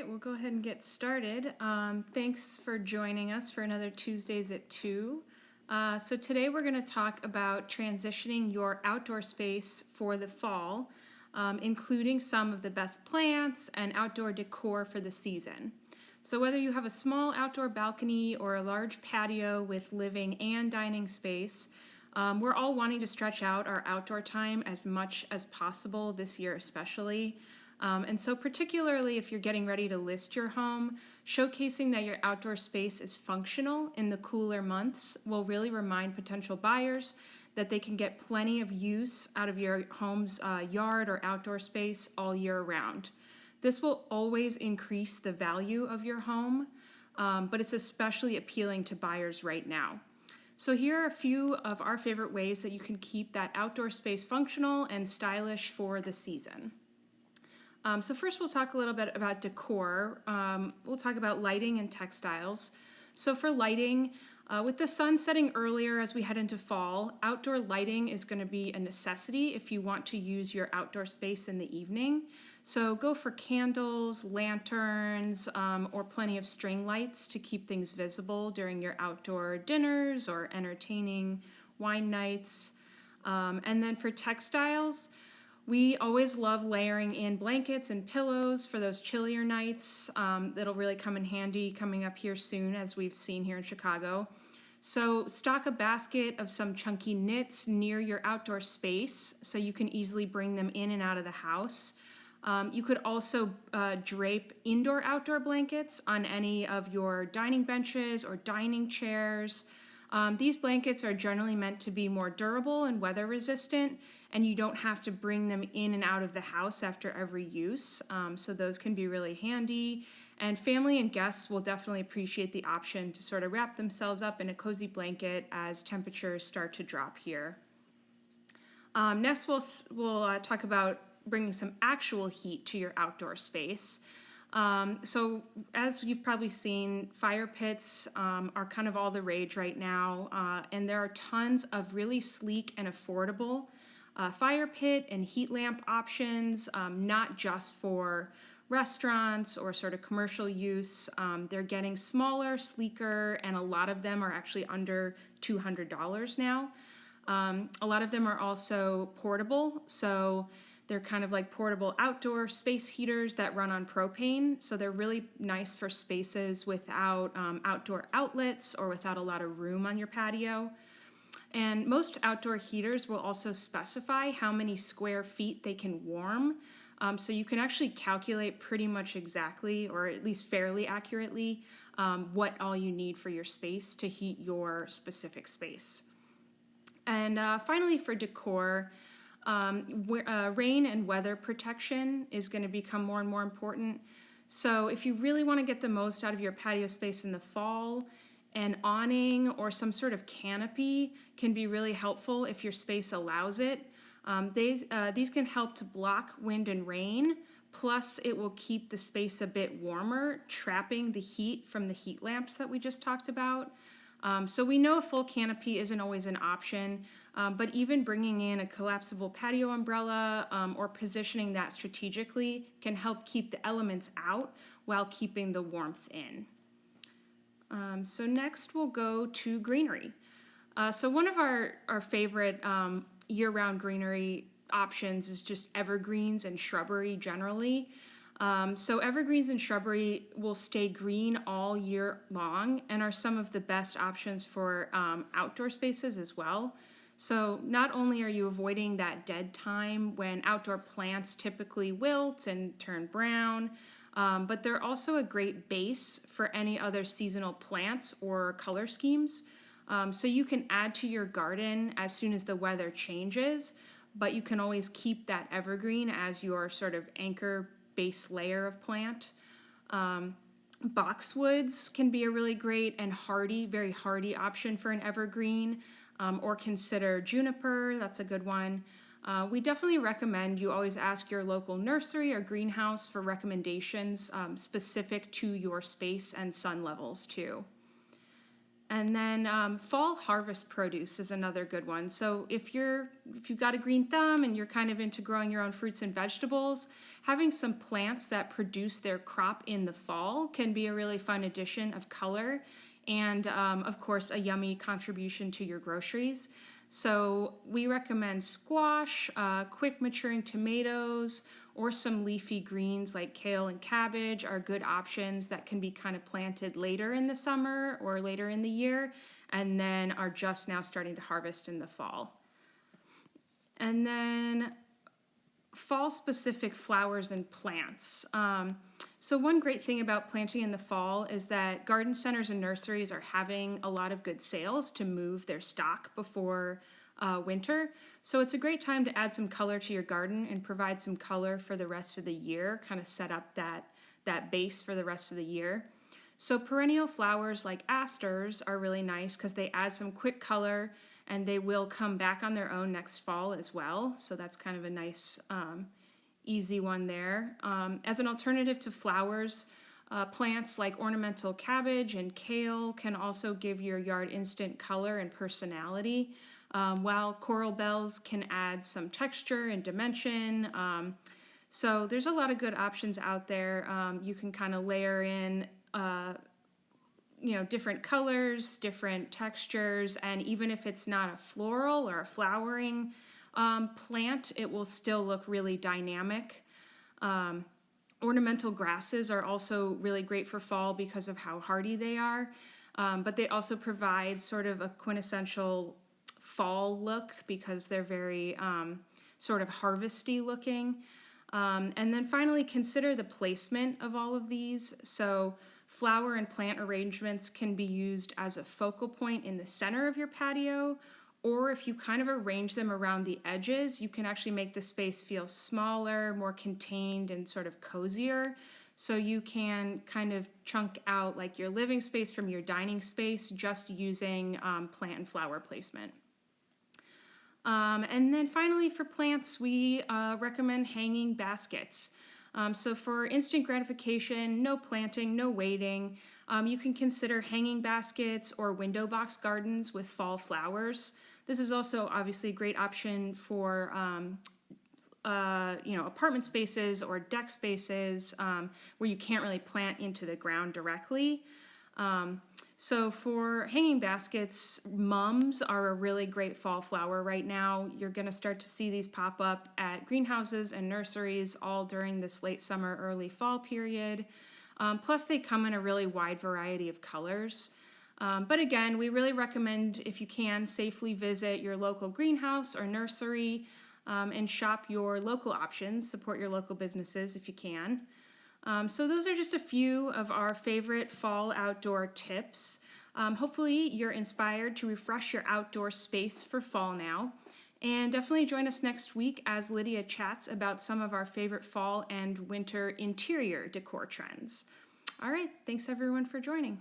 right, we'll go ahead and get started. Thanks for joining us for another Tuesdays at 2. So today we're going to talk about transitioning your outdoor space for the fall, including some of the best plants and outdoor decor for the season. So whether you have a small outdoor balcony or a large patio with living and dining space, we're all wanting to stretch out our outdoor time as much as possible this year especially. And so particularly if you're getting ready to list your home, showcasing that your outdoor space is functional in the cooler months will really remind potential buyers that they can get plenty of use out of your home's yard or outdoor space all year round. This will always increase the value of your home, but it's especially appealing to buyers right now. So here are a few of our favorite ways that you can keep that outdoor space functional and stylish for the season. So first we'll talk a little bit about decor. We'll talk about lighting and textiles. So for lighting, with the sun setting earlier as we head into fall, outdoor lighting is going to be a necessity if you want to use your outdoor space in the evening. So go for candles, lanterns, or plenty of string lights to keep things visible during your outdoor dinners or entertaining wine nights. And then for textiles, we always love layering in blankets and pillows for those chillier nights. That'll really come in handy coming up here soon, as we've seen here in Chicago. So stock a basket of some chunky knits near your outdoor space so you can easily bring them in and out of the house. You could also drape indoor-outdoor blankets on any of your dining benches or dining chairs. These blankets are generally meant to be more durable and weather resistant, and you don't have to bring them in and out of the house after every use. So those can be really handy, and family and guests will definitely appreciate the option to sort of wrap themselves up in a cozy blanket as temperatures start to drop here. Next, we'll talk about bringing some actual heat to your outdoor space. So as you've probably seen, fire pits are kind of all the rage right now, and there are tons of really sleek and affordable fire pit and heat lamp options, not just for restaurants or sort of commercial use. They're getting smaller, sleeker, and a lot of them are actually under $200 now. A lot of them are also portable, so they're kind of like portable outdoor space heaters that run on propane. So they're really nice for spaces without outdoor outlets or without a lot of room on your patio. And most outdoor heaters will also specify how many square feet they can warm. So you can actually calculate pretty much exactly, or at least fairly accurately, what all you need for your space to heat your specific space. And finally, for decor, rain and weather protection is going to become more and more important. So if you really want to get the most out of your patio space in the fall, an awning or some sort of canopy can be really helpful if your space allows it. These can help to block wind and rain, plus it will keep the space a bit warmer, trapping the heat from the heat lamps that we just talked about. So we know a full canopy isn't always an option, but even bringing in a collapsible patio umbrella or positioning that strategically can help keep the elements out while keeping the warmth in. So next we'll go to greenery. So one of our favorite year-round greenery options is just evergreens and shrubbery generally. So evergreens and shrubbery will stay green all year long and are some of the best options for outdoor spaces as well. So not only are you avoiding that dead time when outdoor plants typically wilt and turn brown, but they're also a great base for any other seasonal plants or color schemes. So you can add to your garden as soon as the weather changes, but you can always keep that evergreen as your sort of anchor base layer of plant. Boxwoods can be a really great and hardy, very hardy option for an evergreen, or consider juniper. That's a good one. We definitely recommend you always ask your local nursery or greenhouse for recommendations specific to your space and sun levels too. And then fall harvest produce is another good one. So if you've got a green thumb and you're kind of into growing your own fruits and vegetables, having some plants that produce their crop in the fall can be a really fun addition of color and of course a yummy contribution to your groceries. So we recommend squash, quick maturing tomatoes, or some leafy greens like kale and cabbage are good options that can be kind of planted later in the summer or later in the year and then are just now starting to harvest in the fall. And then fall specific flowers and plants. So one great thing about planting in the fall is that garden centers and nurseries are having a lot of good sales to move their stock before winter. So it's a great time to add some color to your garden and provide some color for the rest of the year, kind of set up that base for the rest of the year. So perennial flowers like asters are really nice because they add some quick color and they will come back on their own next fall as well. So that's kind of a nice easy one there. As an alternative to flowers, plants like ornamental cabbage and kale can also give your yard instant color and personality, while coral bells can add some texture and dimension. So there's a lot of good options out there. You can kind of layer in different colors, different textures, and even if it's not a floral or a flowering plant, it will still look really dynamic. Ornamental grasses are also really great for fall because of how hardy they are, but they also provide sort of a quintessential fall look because they're very sort of harvesty looking. And then finally, consider the placement of all of these. So flower and plant arrangements can be used as a focal point in the center of your patio, or if you kind of arrange them around the edges, you can actually make the space feel smaller, more contained, and sort of cozier. So you can kind of chunk out like your living space from your dining space just using plant and flower placement. And then finally for plants, we recommend hanging baskets. So for instant gratification, no planting, no waiting, you can consider hanging baskets or window box gardens with fall flowers. This is also obviously a great option for apartment spaces or deck spaces where you can't really plant into the ground directly. So for hanging baskets, mums are a really great fall flower right now. You're going to start to see these pop up at greenhouses and nurseries all during this late summer, early fall period. Plus they come in a really wide variety of colors. But again, we really recommend, if you can, safely visit your local greenhouse or nursery and shop your local options, support your local businesses if you can. So those are just a few of our favorite fall outdoor tips. Hopefully you're inspired to refresh your outdoor space for fall now. And definitely join us next week as Lydia chats about some of our favorite fall and winter interior decor trends. All right, thanks everyone for joining.